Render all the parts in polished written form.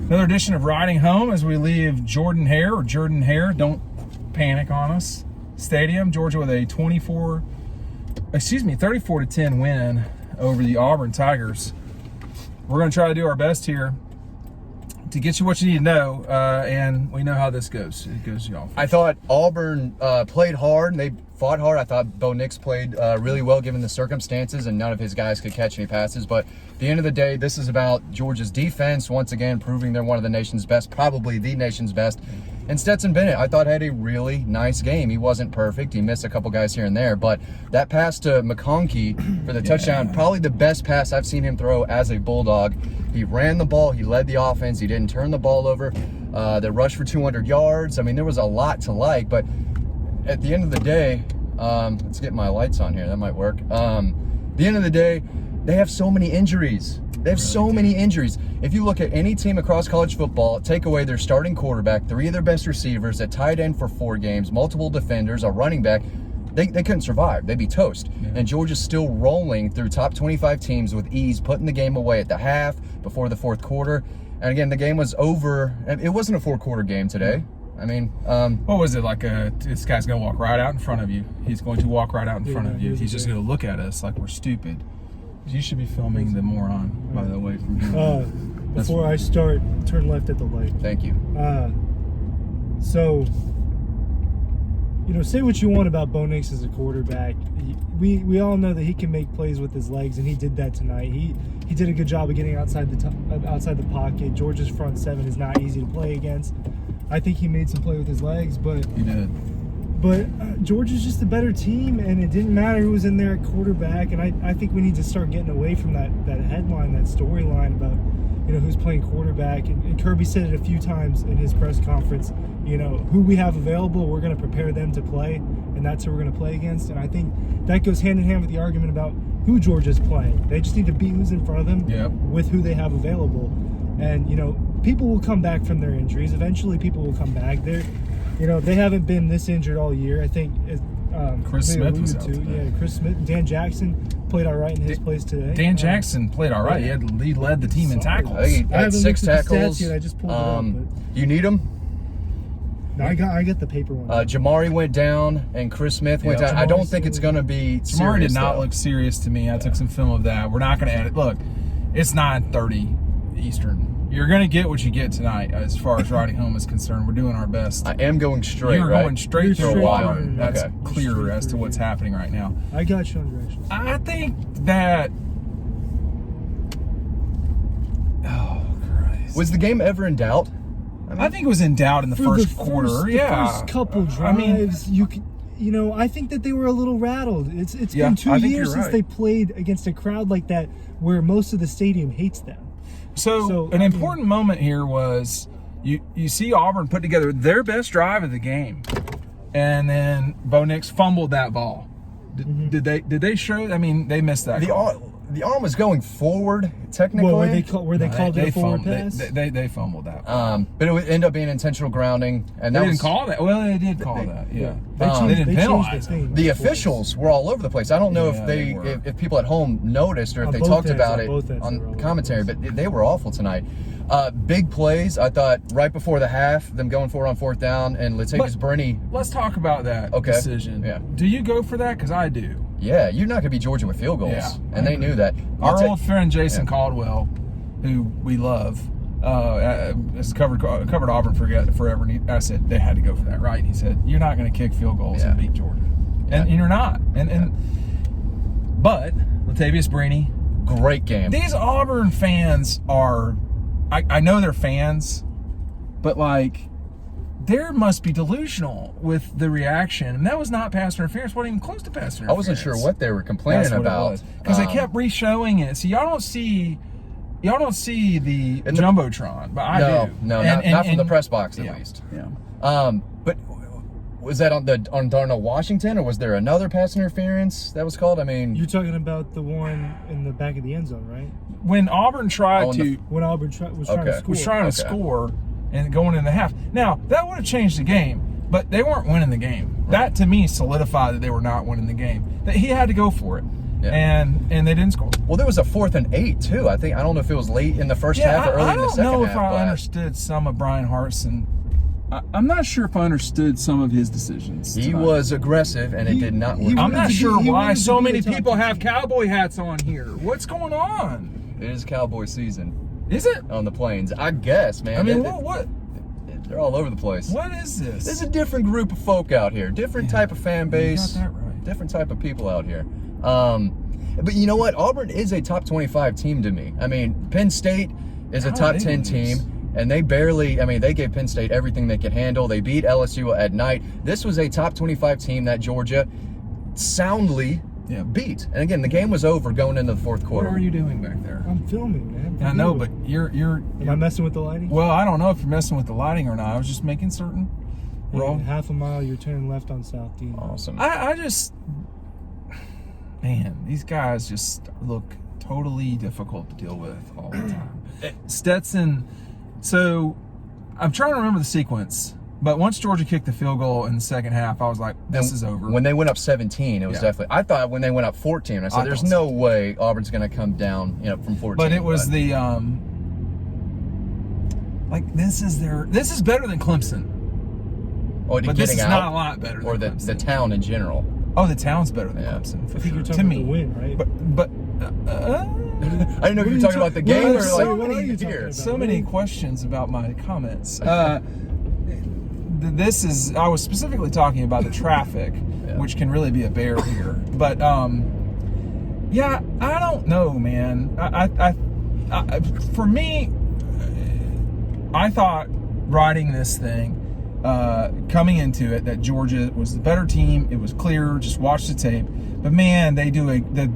Another edition of Riding Home as we leave Jordan Hare, don't panic on us, Stadium, Georgia, with a 34-10 win over the Auburn Tigers. We're going to try to do our best here to get you what you need to know, and we know how this goes. It goes y'all. I thought Auburn played hard, and they fought hard. I thought Bo Nix played really well given the circumstances, and none of his guys could catch any passes. But at the end of the day, this is about Georgia's defense, once again proving they're one of the nation's best, probably the nation's best. And Stetson Bennett, I thought, had a really nice game. He wasn't perfect. He missed a couple guys here and there. But that pass to McConkey for the touchdown, probably the best pass I've seen him throw as a Bulldog. He ran the ball. He led the offense. He didn't turn the ball over. They rushed for 200 yards. I mean, there was a lot to like. But at the end of the day, let's get my lights on here. That might work. At the end of the day, they have so many injuries. They have so many injuries. If you look at any team across college football, take away their starting quarterback, 3 of their best receivers, a tight end for 4 games, multiple defenders, a running back, they couldn't survive. They'd be toast. Yeah. And Georgia's still rolling through top 25 teams with ease, putting the game away at the half, before the fourth quarter. And again, the game was over. It wasn't a 4-quarter game today. I mean, what was it like? This guy's going to walk right out in front of you. He's going to walk right out in front of you. He's just going to look at us like we're stupid. You should be filming the moron, by the way, from here. Before I start, turn left at the light. Thank you. So, say what you want about Bo Nix as a quarterback. We all know that he can make plays with his legs, and he did that tonight. He did a good job of getting outside the pocket. Georgia's front 7 is not easy to play against. I think he made some play with his legs, but he did. But Georgia's just a better team, and it didn't matter who was in there at quarterback. And I think we need to start getting away from that headline, that storyline about who's playing quarterback. And Kirby said it a few times in his press conference. Who we have available, we're going to prepare them to play, and that's who we're going to play against. And I think that goes hand in hand with the argument about who Georgia's playing. They just need to beat who's in front of them with who they have available. And people will come back from their injuries. Eventually, people will come back. They haven't been this injured all year. I think Chris Smith was out today. Yeah, Chris Smith. Dan Jackson played all right in his place today. Dan Jackson played all right. He led the team in tackles. He had 6 tackles. I just pulled it up. You need him? No, I got the paper one. Jamari went down and Chris Smith went down. I don't think it's going to be serious. Jamari did not look serious to me. I took some film of that. We're not going to edit. Look, it's 9:30 Eastern. You're going to get what you get tonight as far as Riding Home is concerned. We're doing our best. I am going straight, You're going straight through a while. That's okay. Clear as to what's happening right now. I got you on directions. I think that... Oh, Christ. Was the game ever in doubt? I think it was in doubt in the first quarter. The first couple drives, I think that they were a little rattled. It's been 2 years since they played against a crowd like that where most of the stadium hates them. So an important moment here was you see Auburn put together their best drive of the game, and then Bo Nix fumbled that ball. Did they show? I mean, they missed that. The arm was going forward, technically. Well, were they called a forward pass? They fumbled that. But it would end up being intentional grounding, and they didn't call that. Well, they did call that. Yeah, they didn't penalize it. The officials were all over the place. I don't know if people at home noticed or if they talked about it on commentary, but they were awful tonight. Big plays. I thought right before the half, them going for it on 4th down, and Latavius Burney. Let's talk about that decision. Yeah. Do you go for that? Because I do. Yeah, you're not going to beat Georgia with field goals, and they knew that. Our old friend Jason Caldwell, who we love, has covered Auburn forever. And I said they had to go for that, right? And he said you're not going to kick field goals and beat Georgia, and you're not. But Latavius Burney, great game. These Auburn fans are, I know they're fans, but there must be delusional with the reaction. And that was not pass interference. Wasn't even close to pass interference. I wasn't sure what they were complaining about. Because they kept re-showing it. So y'all don't see the Jumbotron, but I do. No, not from the press box at least. Yeah. But was that on Darnell Washington, or was there another pass interference that was called? I mean, you're talking about the one in the back of the end zone, right? When Auburn was trying to score and going in the half. Now, that would have changed the game, but they weren't winning the game. Right. That, to me, solidified that they were not winning the game. That he had to go for it. Yeah. and they didn't score. Well, there was a 4th and 8 too. I don't know if it was late in the first half or early in the second half. I don't know if I but understood some of Brian Hartson. I'm not sure if I understood some of his decisions. He tonight. was aggressive, and it did not work. I'm not sure he why wanted to so be many a top people 10 have team. cowboy hats on here. What's going on? It is Cowboy season Is it? on the plains, I guess, man. I mean, what They're all over the place. What is this? There's a different group of folk out here, different type of fan base, got that right. different type of people out here. But you know what? Auburn is a top 25 team to me. I mean, Penn State is a top 10 team, and they they gave Penn State everything they could handle. They beat LSU at night. This was a top 25 team that Georgia soundly beat. And again, the game was over going into the fourth quarter. What are you doing back there? I'm filming, man. I know, but you're Am I messing with the lighting? well, I don't know if you're messing with the lighting or not. I was just making certain. In Roll. half a mile, you're turning left on South Dean. Awesome. I just, man, these guys just look totally difficult to deal with all the time. Stetson, so I'm trying to remember the sequence, but once Georgia kicked the field goal in the second half, I was like, this is over. When they went up 17, it was definitely. I thought when they went up 14, I said, "There's no way Auburn's going to come down, from 14." But it was the this is better than Clemson. but this is out, not a lot better or than the Clemson. town in general. Oh, the town's better than Clemson for I think sure. you're To talking me, about the win, right? but I didn't know if you were talking about the game or so like many, here. so many questions about my comments. I was specifically talking about the traffic, which can really be a bear here. But yeah, I don't know, man. I for me, I thought riding this thing, coming into it, that Georgia was the better team. It was clear. Just watch the tape. But man, they do the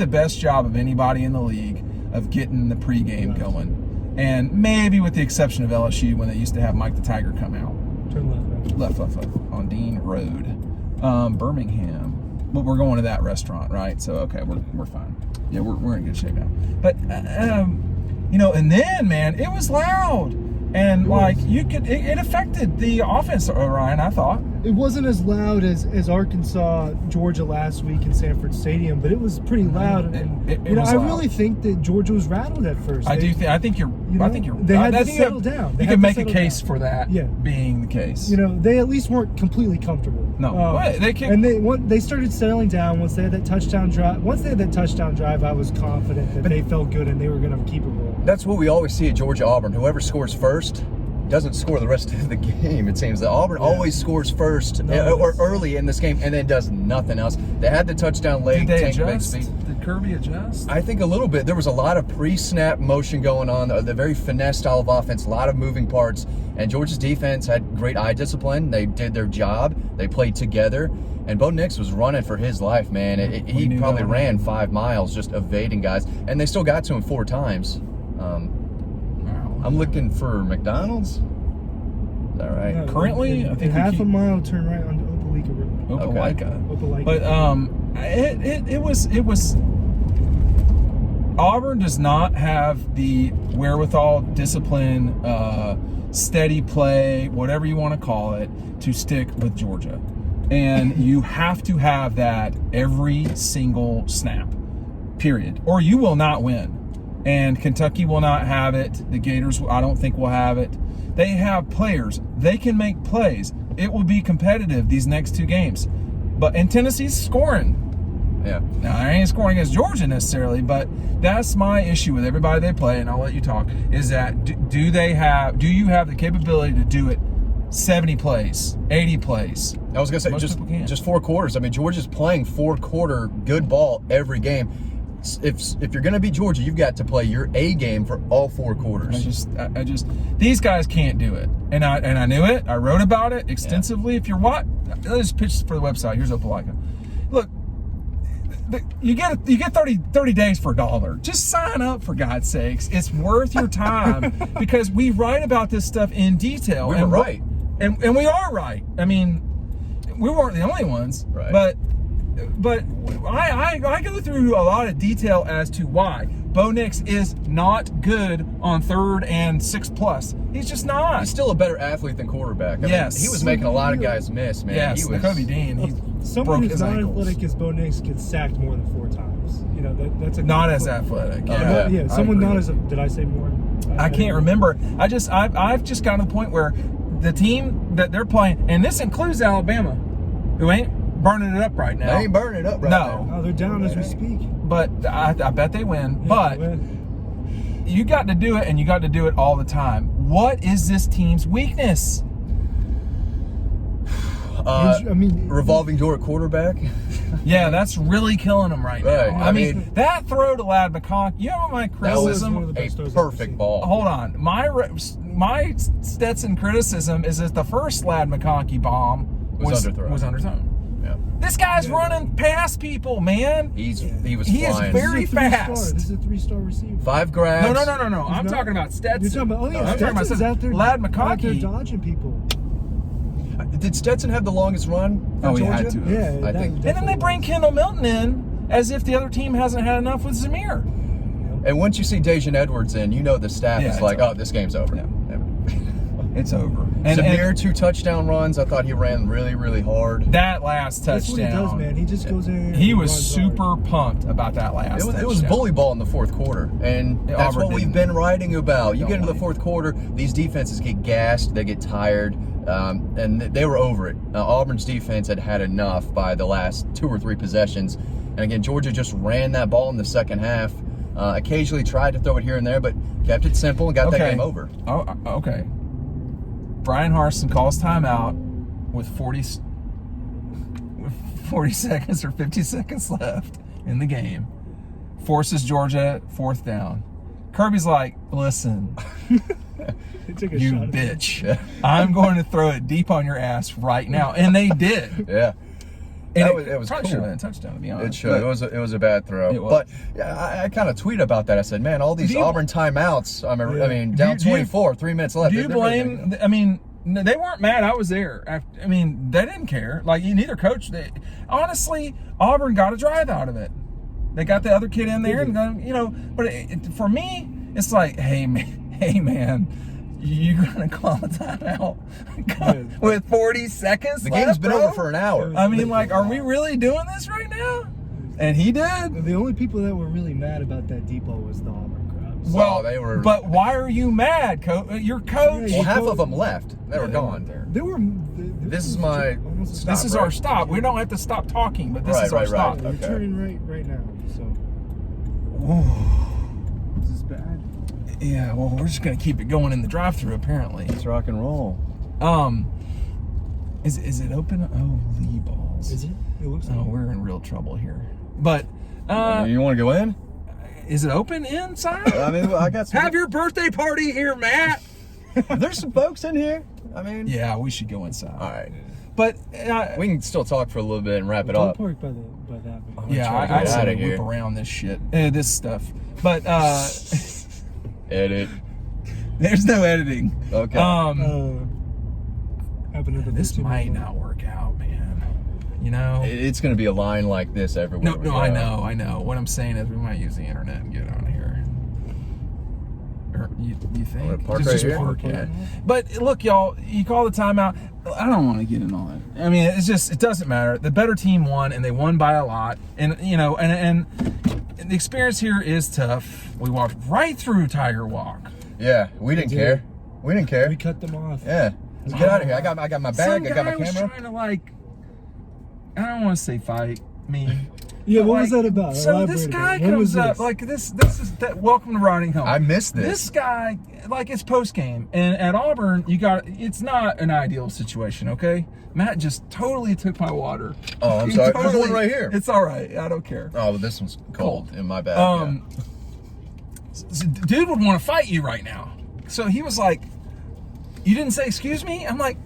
best job of anybody in the league of getting the pregame going. And maybe with the exception of LSU when they used to have Mike the Tiger come out. Turn left. Left on Dean Road, Birmingham. But we're going to that restaurant, right? So okay, we're fine. Yeah, we're in good shape now. But and then man, it was loud. And it affected the offense, Ryan, I thought. It wasn't as loud as Arkansas, Georgia last week in Sanford Stadium, but it was pretty loud. And, I really think that Georgia was rattled at first. I think you're. They had to settle down. You can make a case for that being the case. They at least weren't completely comfortable. No, they can. And they started settling down once they had that touchdown drive. Once they had that touchdown drive, I was confident that they felt good and they were going to keep it rolling. That's what we always see at Georgia Auburn. Whoever scores first doesn't score the rest of the game. It seems that Auburn always scores first or early in this game and then does nothing else. They had the touchdown late. Did they adjust? Did Kirby adjust? I think a little bit. There was a lot of pre-snap motion going on. The very finesse style of offense, a lot of moving parts. And Georgia's defense had great eye discipline. They did their job. They played together. And Bo Nix was running for his life, man. He probably ran 5 miles just evading guys. And they still got to him 4 times. I'm looking for McDonald's. Is that right? No, Currently, I think half a mile, turn right onto Opelika Road. Opelika. But it was. Auburn does not have the wherewithal, discipline, steady play, whatever you want to call it, to stick with Georgia. And you have to have that every single snap, period, or you will not win. And Kentucky will not have it. The Gators, I don't think, will have it. They have players. They can make plays. It will be competitive these next 2 games. And Tennessee's scoring. Yeah. Now, I ain't scoring against Georgia necessarily, but that's my issue with everybody they play, and I'll let you talk, is that do you have the capability to do it 70 plays, 80 plays? I was going to say, just 4 quarters. I mean, Georgia's playing 4-quarter good ball every game. If you're going to beat Georgia, you've got to play your A game for all 4 quarters. I just these guys can't do it, and I knew it. I wrote about it extensively. If you're let's pitch for the website. Here's Opelika. Look, you get 30 days for $1. Just sign up, for God's sakes. It's worth your time because we write about this stuff in detail. We were right, and we are right. I mean, we weren't the only ones, right? But I go through a lot of detail as to why Bo Nix is not good on 3rd and 6+. He's just not. He's still a better athlete than quarterback. I mean, he was making a lot of guys miss, man. Yes, Kobe Dean. someone broke who's his not ankles. athletic as Bo Nix gets sacked more than 4 times. You know, that's a Not as athletic. Yeah, yeah. I Someone agree. not as. Did I say more? I can't remember. I've just gotten to the point where the team that they're playing, and this includes Alabama, who ain't burning it up right now. They ain't burning it up right No. now. Oh, they're down as we speak. But I bet they win. Yeah, But well, you got to do it, and you got to do it all the time. What is this team's weakness? I mean, Revolving door at quarterback. Yeah, that's really killing them right now. Right. I I mean, mean- that throw to Lad McConkey, you know what my That was one of criticism? the best throws a I've ever perfect seen. ball. Hold on. My Stetson criticism is that the first Lad McConkey bomb Was underthrown. Was underthrown. Yeah. This guy's Yeah. running past people, man. He was He is flying. very This is a 3-star. fast. This is a 3-star receiver. 5 grabs. No. I'm not? talking about Stetson. You're talking about, oh yeah, I'm talking about Stetson's out there. Lad Out there McConkey. dodging people. Did Stetson have the longest run? Oh, in he had Georgia? to. Yeah, I think- And then they bring Kendall Milton in as if the other team hasn't had enough with Zamir. And once you see Dejan Edwards in, you know the staff Yeah, is it's like, over. oh, this game's over. Yeah. It's over. And Zamir, 2 touchdown runs. I thought he ran really, really hard. that last That's what he touchdown, does, man. He just goes in. he and was runs super hard. pumped about that last It was touchdown. bully ball in the fourth quarter, and Yeah, that's Auburn what we've didn't- been writing about. You don't get into the like fourth quarter, these defenses get gassed, they get tired, and they were over it. Auburn's defense had had enough by the last 2 or 3 possessions, and again, Georgia just ran that ball in the second half. Occasionally tried to throw it here and there, but kept it simple and got that game over. Oh, okay. Brian Harsin calls timeout with 40 seconds or 50 seconds left in the game. Forces Georgia 4th down. Kirby's like, listen, He took a you shot at him. bitch. I'm going to throw it deep on your ass right now. And they did. Yeah. And It was probably cool. should have been a touchdown, to be honest. It should. But It was a bad throw. It was. But yeah, I kind of tweeted about that. I said, man, all these Do you- Auburn timeouts. I mean, Do down you- do you- 24, 3 minutes left. do you They're really blame? I mean, they weren't mad. I was there. I mean, they didn't care. Like, neither coach. Honestly, Auburn got a drive out of it. They got the other kid in there, and you know. But for me, it's like, hey man, you're gonna call a timeout with 40 seconds. The left, game's been bro? over for an hour. I mean, like, are we really doing this right now? And he did. The only people that were really mad about that deep ball was the Auburn crowds. Well, they were- But why are you mad, your coach? Yeah, Well, half of them left. They were Yeah, gone. there. There were. This is my almost a stop. This is right? our stop. We don't have to stop talking, but this Right, is our right, right. stop. You're Okay. turning right now. So this is bad. Yeah, well, we're just gonna keep it going in the drive-through. Apparently, Let's rock and roll. is it open? Oh, Lee balls. Is it? It looks like. Oh, we're in real trouble here. But You want to go in? is it open inside? I mean, I got some. Have your birthday party here, Matt. There's some folks in here. I mean, Yeah, we should go inside. all right. But We can still talk for a little bit and wrap it Don't up. park by that. yeah, try to I get say outta whip here. around this shit, this stuff. But Edit. there's no editing. Okay. Happened at the This 15 might minute not work out, man. You know. It's going to be a line like this everywhere. No, I know. What I'm saying is we might use the internet and get on here. Or you think? gonna park right here? park, yeah. Okay. But look, y'all, you call the timeout. I don't want to get in on it. I mean, it doesn't matter. The better team won, and they won by a lot. And you know, and the experience here is tough. We walked right through Tiger Walk. Yeah, we didn't did. care. We didn't care. We cut them off. Yeah. Let's get out of here. I got my bag. Some I got my guy was camera. trying to I don't want to say fight me. Yeah, But, what was that about? So Elaborate this a bit. guy When was comes up this? this is that welcome to riding home. I missed this. This guy, it's post game, and at Auburn, it's not an ideal situation. Okay, Matt just totally took my water. Oh, I'm He sorry. There's one right here. It's all right. I don't care. Oh, well, this one's cold. In my bag. Dude would want to fight you right now. So he was like, "You didn't say excuse me?" I'm like.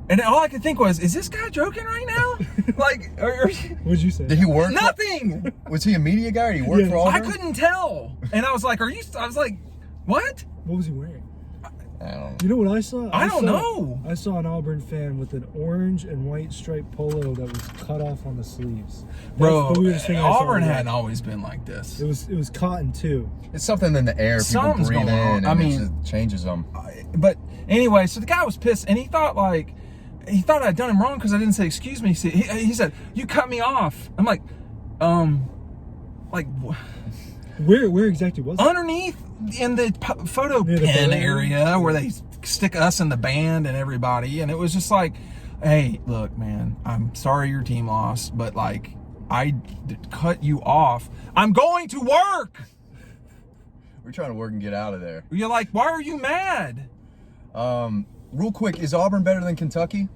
And all I could think was, is this guy joking right now? What'd you say? Did he work? Nothing. Was he a media guy or did he work Yeah. for Auburn? I couldn't tell. And I was like, I was like, what? What was he wearing? I don't know. You know what I saw? I don't know. I saw an Auburn fan with an orange and white striped polo that was cut off on the sleeves. That's Bro, the weirdest thing I saw Auburn today. hadn't always been like this. It was cotton too. It's something in the air. People Something's breathe going on. in. I And mean- it just changes them. But anyway, so the guy was pissed, and he thought he thought I'd done him wrong because I didn't say excuse me. He said, "You cut me off." I'm like, Where exactly was it? underneath in the photo Near the pin photo area where they stick us in the band and everybody, and it was just like, hey, look, man, I'm sorry your team lost, but like, I cut you off. I'm going to work. We're trying to work and get out of there. You're like, why are you mad? Real quick, is Auburn better than Kentucky?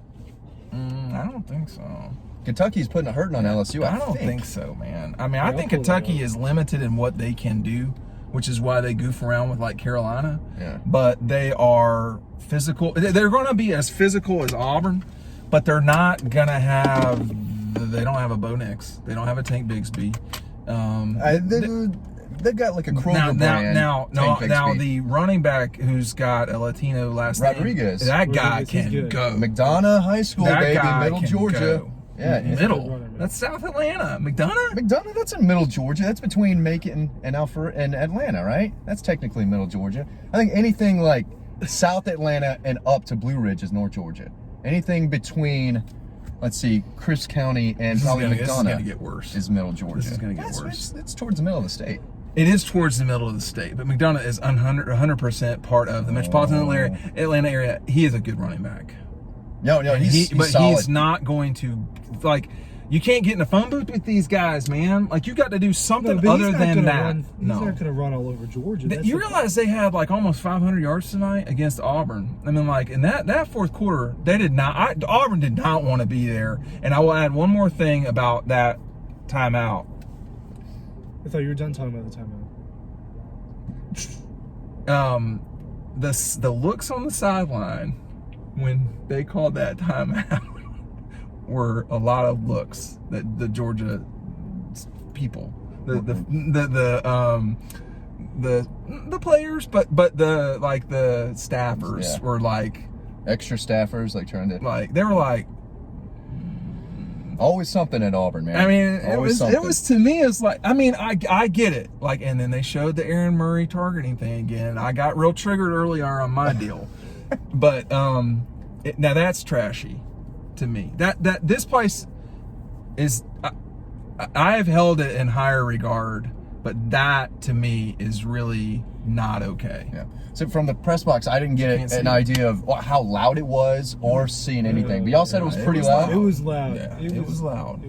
I don't think so. Kentucky's putting a hurting on LSU. I don't think so, man. I mean, I think Kentucky is limited in what they can do, which is why they goof around with like Carolina. Yeah. But they are physical. They're going to be as physical as Auburn, but they're not going to have. They don't have a Bo Nix. They don't have a Tank Bigsby. They've got like a Kroger brand. Now, the running back who's got a Latino last Rodriguez. name, that guy can go. McDonough High School, That baby, guy Middle can Georgia. go. Yeah, Middle. That's South Atlanta. McDonough? That's in Middle Georgia. That's between Macon and Alpharetta and Atlanta, right? That's technically Middle Georgia. I think anything like South Atlanta and up to Blue Ridge is North Georgia. Anything between, let's see, Chris County and probably This is going to McDonough get worse. is Middle Georgia. This is going to get worse. It's towards the middle of the state. It is towards the middle of the state, but McDonough is 100% part of the metropolitan Atlanta area. He is a good running back. No, he's solid. He's not going to, like, you can't get in a phone booth with these guys, man. Like, you got to do something other than that. He's not going to run all over Georgia. You realize they had like almost 500 yards tonight against Auburn. I mean, like in that fourth quarter, they did not. Auburn did not want to be there. And I will add one more thing about that timeout. I thought you were done talking about the timeout. The looks on the sideline when they called that timeout were a lot of looks that the Georgia people, the players, but the like the staffers were like extra staffers, like trying to they were like. Always something at Auburn, man. I mean, it was to me, it's like, I mean, I get it. Like, and then they showed the Aaron Murray targeting thing again. I got real triggered earlier on my deal. But now that's trashy to me. That this place is, I have held it in higher regard, but that to me is really not okay. Yeah. So from the press box, I didn't get an idea of how loud it was or seeing anything. But y'all said it was pretty loud. It was loud. Yeah, it was loud.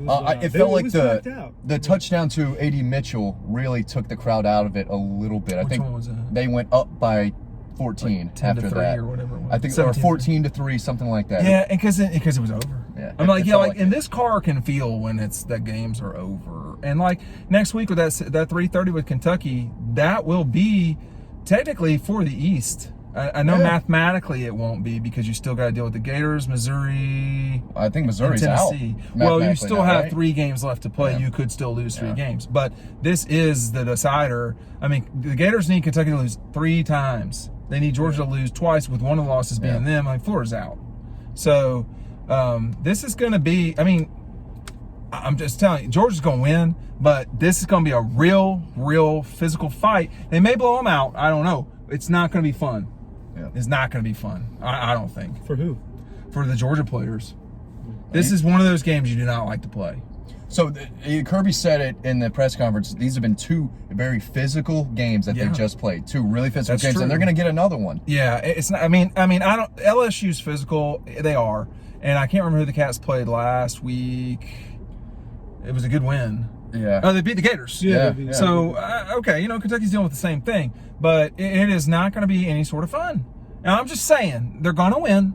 It felt like the touchdown to A.D. Mitchell really took the crowd out of it a little bit. Which one was that? They went up by 14 like 10 after to 3 that. Or whatever it was. I think, or 14-3, something like that. Yeah, and because it was over. Yeah, I'm like, and this car can feel when the games are over. And like next week with that 3:30 with Kentucky, that will be technically for the East. I know mathematically it won't be because you still got to deal with the Gators, Missouri. I think Missouri's Tennessee. out. Well, you still have right? 3 games left to play. Yeah. You could still lose 3 games, but this is the decider. I mean, the Gators need Kentucky to lose 3 times. They need Georgia to lose twice, with one of the losses being them. I mean, Florida's out. So this is going to be. I mean, I'm just telling you, Georgia's going to win, but this is going to be a real physical fight. They may blow them out. I don't know. It's not going to be fun. Yeah. It's not going to be fun. I don't think. For who? For the Georgia players. This is one of those games you do not like to play. So Kirby said it in the press conference. These have been 2 very physical games that they've just played. 2 really physical games, and they're going to get another one. Yeah, it's not. I mean, I don't. LSU's physical. They are, and I can't remember who the Cats played last week. It was a good win. Yeah. Oh, they beat the Gators. Yeah. So okay, Kentucky's dealing with the same thing, but it is not going to be any sort of fun. Now I'm just saying they're going to win,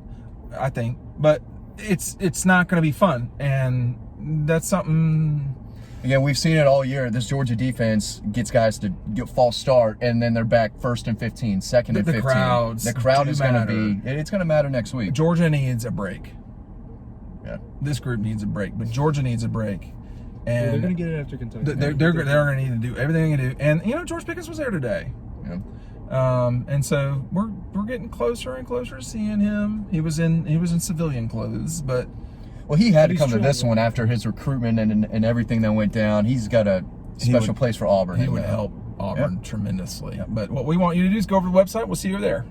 I think, but it's not going to be fun, and that's something. Again, we've seen it all year. This Georgia defense gets guys to get false start, and then they're back 1st and 15, 2nd and 15. The crowd is going to be. It's going to matter next week. Georgia needs a break. Yeah. This group needs a break, but Georgia needs a break. And they're going to get it after Kentucky. They're going to need to do everything they can do. And George Pickens was there today. Yeah. And so we're getting closer and closer to seeing him. He was in civilian clothes, but well, he had to come to this one after his recruitment and everything that went down. He's got a special place for Auburn. He would help Auburn tremendously. Yeah. But what we want you to do is go over to the website. We'll see you there.